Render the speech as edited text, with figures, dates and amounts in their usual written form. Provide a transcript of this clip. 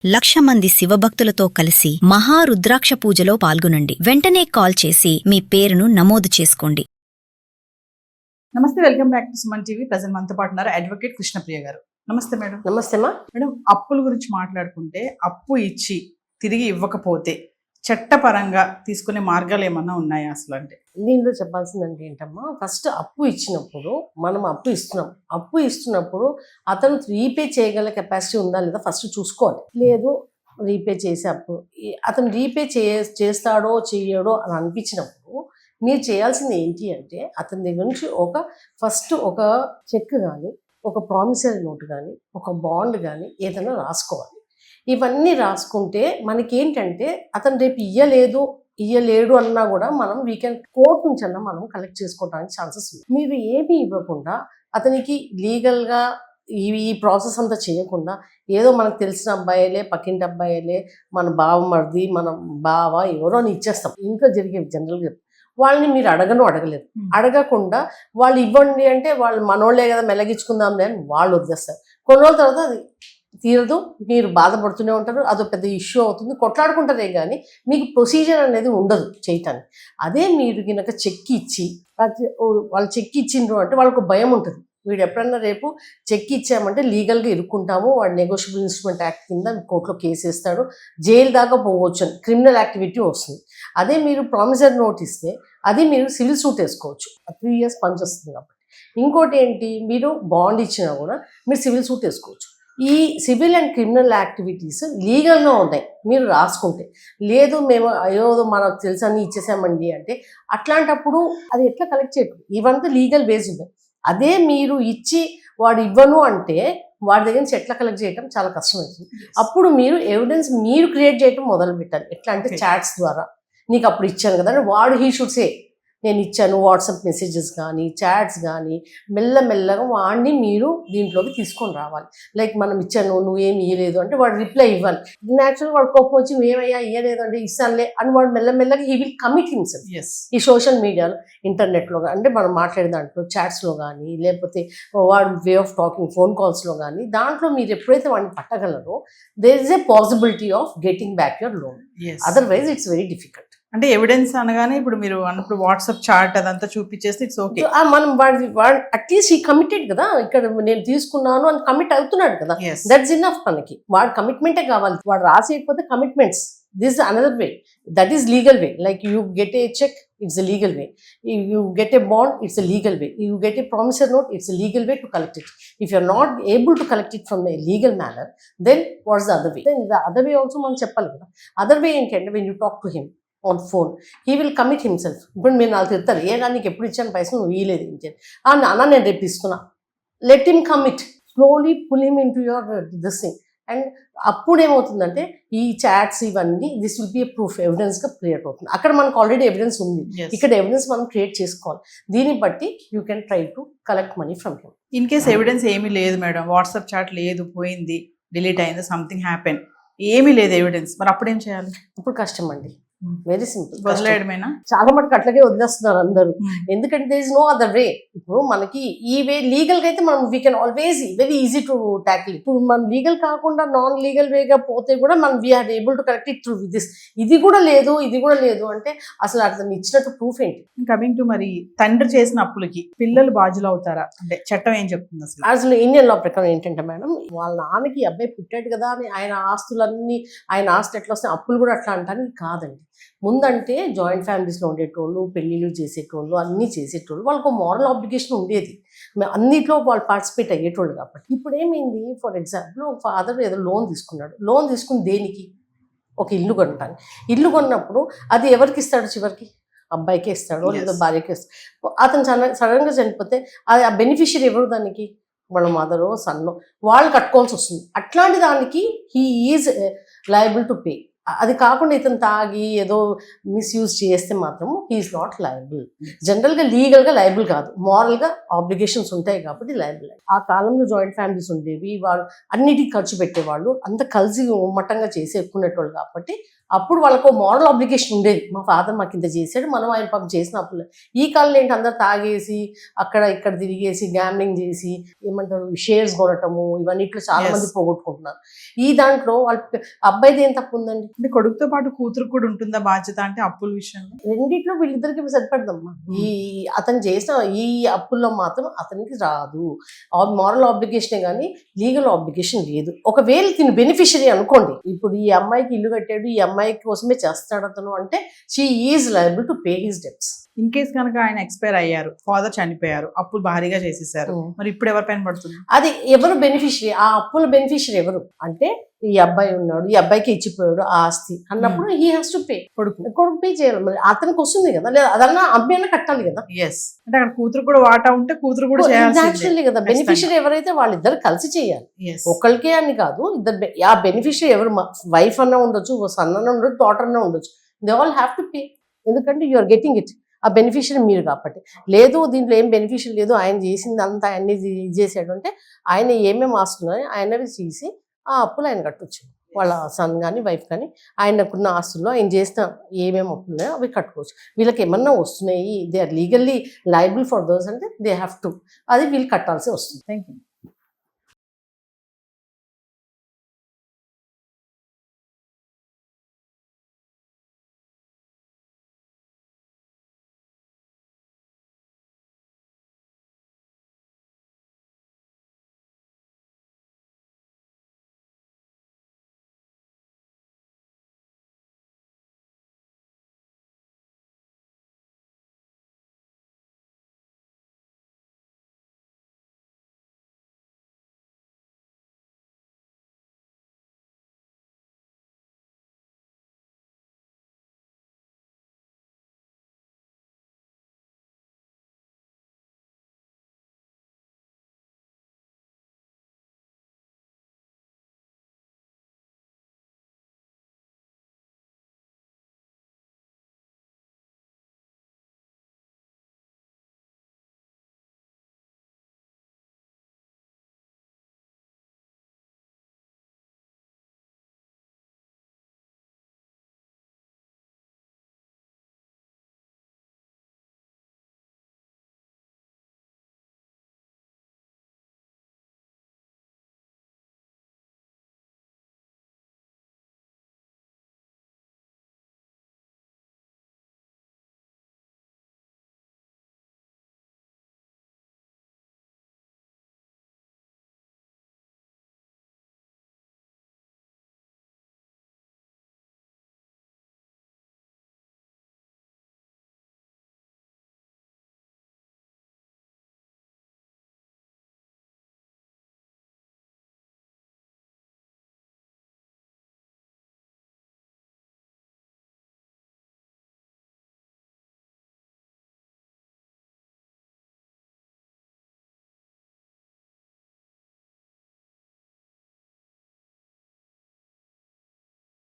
1,00,000 మంది శివభక్తులతో కలిసి మహారుద్రాక్ష పూజలో పాల్గొనండి. వెంటనే కాల్ చేసి మీ పేరును నమోదు చేసుకోండి. నమస్తే, welcome back to Suman TV. Present మనతో పాటు ఉన్నారు అడ్వకేట్ కృష్ణప్రియ గారు. నమస్తే మేడం. నమస్తే మా మేడం, అప్పుల గురించి మాట్లాడుకుంటే అప్పు ఇచ్చి తిరిగి ఇవ్వకపోతే చట్టపరంగా తీసుకునే మార్గాలు ఏమన్నా ఉన్నాయా అసలు? అంటే దీనిలో చెప్పాల్సిందంటే ఏంటమ్మా, ఫస్ట్ అప్పు ఇచ్చినప్పుడు మనం అప్పు ఇస్తున్నప్పుడు అతను రీపే చేయగల కెపాసిటీ ఉందా లేదా ఫస్ట్ చూసుకోవాలి. లేదు రీపే చేసే అప్పు అతను రీపే చేస్తాడో చెయ్యడో అని అనిపించినప్పుడు మీరు చేయాల్సింది ఏంటి అంటే అతని దగ్గర నుంచి ఫస్ట్ ఒక చెక్ కానీ, ఒక ప్రామిసరీ నోట్ కానీ, ఒక బాండ్ కానీ ఏదైనా రాసుకోవాలి. ఇవన్నీ రాసుకుంటే మనకేంటంటే అతను రేపు ఇయ్యలేడు అన్నా కూడా మనం కోర్టు నుంచి అన్నా మనం కలెక్ట్ చేసుకోవడానికి ఛాన్సెస్ ఉంది. మీరు ఏమీ ఇవ్వకుండా అతనికి లీగల్గా ఈ ప్రాసెస్ అంతా చేయకుండా ఏదో మనకు తెలిసిన అబ్బాయిలే, పక్కింటి అబ్బాయిలే, మన బావమరిది, మన బావ ఎవరో అని ఇచ్చేస్తాం. ఇంట్లో జరిగే జనరల్గా వాళ్ళని మీరు అడగలేరు. అడగకుండా వాళ్ళు ఇవ్వండి అంటే వాళ్ళు మనోళ్లే కదా మెల్లగించుకుందాంలే అని వాళ్ళు వదిలేస్తారు. కొన్ని రోజుల తర్వాత అది తీరదు, మీరు బాధపడుతూనే ఉంటారు, అదో పెద్ద ఇష్యూ అవుతుంది, కొట్లాడుకుంటారే కానీ మీకు ప్రొసీజర్ అనేది ఉండదు చేయటానికి. అదే మీరు కనుక చెక్ ఇచ్చి వాళ్ళు చెక్ ఇచ్చిండ్రు అంటే వాళ్ళకు భయం ఉంటుంది. వీడు ఎప్పుడన్నా రేపు చెక్ ఇచ్చామంటే లీగల్గా ఇరుక్కుంటాము, వాడు నెగోషియబుల్ ఇన్స్ట్రుమెంట్ యాక్ట్ కింద కోర్టులో కేసు వేస్తాడు, జైలు దాకా పోవచ్చు, క్రిమినల్ యాక్టివిటీ వస్తుంది. అదే మీరు ప్రామిసరీ నోట్ ఇస్తే అది మీరు సివిల్ సూట్ వేసుకోవచ్చు, 3 years పనిచేస్తుంది కాబట్టి. ఇంకోటి ఏంటి, మీరు బాండ్ ఇచ్చినా కూడా మీరు సివిల్ సూట్ వేసుకోవచ్చు. ఈ సివిల్ అండ్ క్రిమినల్ యాక్టివిటీస్ లీగల్గా ఉన్నాయి మీరు రాసుకుంటే. లేదు మేము మనకు తెలుసని ఇచ్చేసామండి అంటే అట్లాంటప్పుడు అది ఎట్లా కలెక్ట్ చేయటం, ఇవంతా లీగల్ బేస్ ఉన్నాయి. అదే మీరు ఇచ్చి వాడు ఇవ్వను అంటే వాడి దగ్గర నుంచి ఎట్లా కలెక్ట్ చేయటం చాలా కష్టమవుతుంది. అప్పుడు మీరు ఎవిడెన్స్ మీరు క్రియేట్ చేయటం మొదలు పెట్టాలి. ఎట్లా అంటే చాట్స్ ద్వారా, నీకు అప్పుడు ఇచ్చాను కదా అంటే వాడు హీ షుడ్ సే నేను ఇచ్చాను, వాట్సాప్ మెసేజెస్ కానీ చాట్స్ కానీ మెల్లమెల్లగా వాడిని మీరు దీంట్లోకి తీసుకొని రావాలి. లైక్ మనం ఇచ్చాను నువ్వేమి ఇయ్యలేదు అంటే వాడు రిప్లై ఇవ్వాలి. న్యాచురల్ వాడు కోపం వచ్చి ఏమయ్యా ఇయ్యలేదు అంటే ఇస్తానులే అని వాడు మెల్లమెల్లగా హీ విల్ కమిట్ హిమ్సెల్ఫ్. ఈ సోషల్ మీడియాలో, ఇంటర్నెట్లో అంటే మనం మాట్లాడే దాంట్లో చాట్స్లో కానీ, లేకపోతే వాడు వే ఆఫ్ టాకింగ్ ఫోన్ కాల్స్లో కానీ, దాంట్లో మీరు ఎప్పుడైతే వాడిని పట్టగలరో there is a possibility of getting back your loan. Otherwise it's very difficult. అంటే ఎవిడెన్స్ అనగానే ఇప్పుడు మీరు అన్నప్పుడు వాట్సాప్ చాట్ అదంతా చూపించేస్తే ఇట్స్ ఓకే. మనం అట్లీస్ట్ ఈ కమిటెడ్ కదా, ఇక్కడ నేను తీసుకున్నాను అని కమిట్ అవుతున్నాడు కదా, దట్స్ ఇనఫ్. మనకి వాడు కమిట్మెంటే కావాలి. వాడు రాసేయకపోతే commitments, this another way, that is legal way. Like you get a cheque, it's a legal way. You get a bond, it's a legal way. You get a promissory note, it's a legal way to collect it. If you're not able to collect it from a legal manner, then what's the other way? Then the other way also మనం చెప్పాలి కదా. Other way ఏంటంటే when you talk to him on phone, he will commit himself. ఇప్పుడు మీరు నాకు తిడతారు, నీకు ఎప్పుడు ఇచ్చాను పైసలు, నువ్వు ఇయ్యలేదు ఏంటి నాన్న, నేను రేపు ఇస్తున్నా. Let him commit, slowly pull him in to your this thing. And అప్పుడు ఏమవుతుందంటే ఈ చాట్స్ ఇవన్నీ this will be proof, evidence గా క్రియేట్ అవుతుంది. అక్కడ మనకు ఆల్రెడీ ఎవిడెన్స్ ఉంది, ఇక్కడ ఎవిడెన్స్ మనం క్రియేట్ చేసుకోవాలి. దీన్ని బట్టి you can try to collect money from him. In case evidence ఏమీ లేదు మేడం, వాట్సాప్ చాట్ లేదు, పోయింది, డిలీట్ అయింది, సంథింగ్ హ్యాపెన్, ఏమీ లేదు ఎవిడెన్స్, మరి అప్పుడు ఏం చేయాలి? అప్పుడు కష్టం అండి, వెరీ సింపుల్. వదిలేయడమేనా? చాలా మటుకు అట్లాగే వదిలేస్తున్నారు అందరూ, ఎందుకంటే there is no other way. ఇప్పుడు మనకి ఈ వే లీగల్ గా అయితే మనం we can always very easy to tackle. ఇప్పుడు మనం లీగల్ కాకుండా నాన్ లీగల్ వేగా పోతే కూడా మనం we are able to correct it through this. ఇది కూడా లేదు అంటే అసలు అతను ఇచ్చినట్టు ప్రూఫ్ ఏంటి? కమింగ్ టు మరి తండ్రి చేసిన అప్పులకి పిల్లలు బాధ్యులు అవుతారా అంటే చట్టం ఏం చెప్తుంది అసలు? అసలు ఇండియన్ లా ప్రకారం ఏంటంటే మేడం, వాళ్ళ నాన్నకి అబ్బాయి పుట్టాడు కదా అని ఆయన ఆస్తులు ఎట్లా వస్తాయి, అప్పులు కూడా అట్లా అంటానికి కాదండి. ముందంటే జాయింట్ ఫ్యామిలీస్లో ఉండేటోళ్ళు, పెళ్ళిళ్ళు చేసేటోళ్ళు, అన్నీ చేసేటోళ్ళు, వాళ్ళకు మోరల్ ఆబ్లిగేషన్ ఉండేది, అన్నిట్లో వాళ్ళు పార్టిసిపేట్ అయ్యేటోళ్ళు. కాబట్టి ఇప్పుడు ఏమైంది, ఫర్ ఎగ్జాంపుల్ ఫాదర్ ఏదో లోన్ తీసుకున్నాడు, లోన్ తీసుకుని దేనికి, ఒక ఇల్లు కొనటానికి. ఇల్లు కొన్నప్పుడు అది ఎవరికి ఇస్తాడు, చివరికి అబ్బాయికే ఇస్తాడో లేదా భార్యకే ఇస్తాడు. అతను సడన్గా చనిపోతే అది ఆ బెనిఫిషియరీ ఎవరు, దానికి వాళ్ళ మదరో సన్నో వాళ్ళు కట్టుకోవాల్సి వస్తుంది. అట్లాంటి దానికి he is liable to pay. అది కాకుండా ఇతను తాగి ఏదో మిస్యూజ్ చేస్తే మాత్రం హీఈస్ నాట్ లయబుల్. జనరల్గా లీగల్గా లయబుల్ కాదు, మారల్గా ఆబ్లిగేషన్స్ ఉంటాయి కాబట్టి లయబుల్. ఆ కాలంలో జాయింట్ ఫ్యామిలీస్ ఉండేవి, వాళ్ళు అన్నిటికీ ఖర్చు పెట్టేవాళ్ళు, అంత కలిసి మట్టంగా చేసి ఎక్కునేటోళ్ళు కాబట్టి అప్పుడు వాళ్ళకు మారల్ ఆబ్లిగేషన్ ఉండేది. మా ఫాదర్ మాకు ఇంత చేశాడు, మనం ఆయన పాపం చేసిన అప్పులు. ఈ కాలంలో ఏంటి, అందరు తాగేసి అక్కడ ఇక్కడ తిరిగేసి గ్యాంబ్లింగ్ చేసి ఏమంటారు షేర్స్ కొనటము, ఇవన్నిట్లో చాలా మంది పోగొట్టుకుంటున్నారు. ఈ దాంట్లో వాళ్ళ అబ్బాయిది ఏం తప్పు ఉందండి? అంటే కొడుకుతో పాటు కూతురు కూడా ఉంటుందా బాధ్యత అంటే అప్పుల విషయంలో? రెండిట్లో వీళ్ళిద్దరికి సరిపడదమ్మా. ఈ అతను చేసిన ఈ అప్పుల్లో మాత్రం అతనికి రాదు మారల్ ఆబ్లిగేషనే కానీ లీగల్ ఆబ్లిగేషన్ లేదు. ఒకవేళ తిని బెనిఫిషియరీ అనుకోండి, ఇప్పుడు ఈ అమ్మాయికి ఇల్లు కట్టాడు, ఈ అమ్మాయి కోసమే చేస్తాడు అతను అంటే she is liable to pay his debts. In case కనుక ఆయన ఎక్స్పైర్ అయ్యారు, ఫాదర్ చనిపోయారు, అప్పులు భారీగా చేసేసారు, మరి ఇప్పుడు ఎవరి పైన పడుతుంది? అది ఎవరు బెనిఫిషియరీ, ఆ అప్పుల బెనిఫిషియరీ ఎవరు అంటే ఈ అబ్బాయి ఉన్నాడు, ఈ అబ్బాయికి ఇచ్చిపోయాడు ఆ ఆస్తి అన్నప్పుడు హీ హాస్ టు పే. కొడుకు పే చేయాలి, మరి అతనికి వస్తుంది కదా, లేదా అదన్నా అబ్బాయి కట్టాలి కదా. ఎస్, అంటే అక్కడ కూతురు కూడా వాటా ఉంటే కూతురు కూడా చేయాలి కదా. బెనిఫిషియరీ ఎవరైతే వాళ్ళిద్దరు కలిసి చేయాలి, ఒకరికే అని కాదు. ఇద్దరు ఆ బెనిఫిషియరీ ఎవరు, వైఫ్ అన్నా ఉండొచ్చు, సన్ అన్నా ఉండొచ్చు, డాటర్ అన్నా ఉండొచ్చు, they all have to pay. ఎందుకంటే యు ఆర్ గెటింగ్ ఇట్, ఆ బెనిఫిషియరీ మీరు కాబట్టి. లేదు దీంట్లో ఏం బెనిఫిషియరీ లేదు, ఆయన చేసింది అంతా ఆయన్ని చేసాడు అంటే ఆయన ఏమేమి ఆస్తున్నాయో ఆయనవి తీసి ఆ అప్పులు ఆయన కట్టొచ్చు. వాళ్ళ సన్ కానీ వైఫ్ కానీ ఆయనకున్న ఆస్తుల్లో ఆయన చేసిన ఏమేమి అప్పులు ఉన్నాయో అవి కట్టుకోవచ్చు. వీళ్ళకి ఏమన్నా వస్తున్నాయి, they are legally liable for those అంటే దే హ్యావ్ టు, అది వీళ్ళు కట్టాల్సి వస్తుంది. Thank you.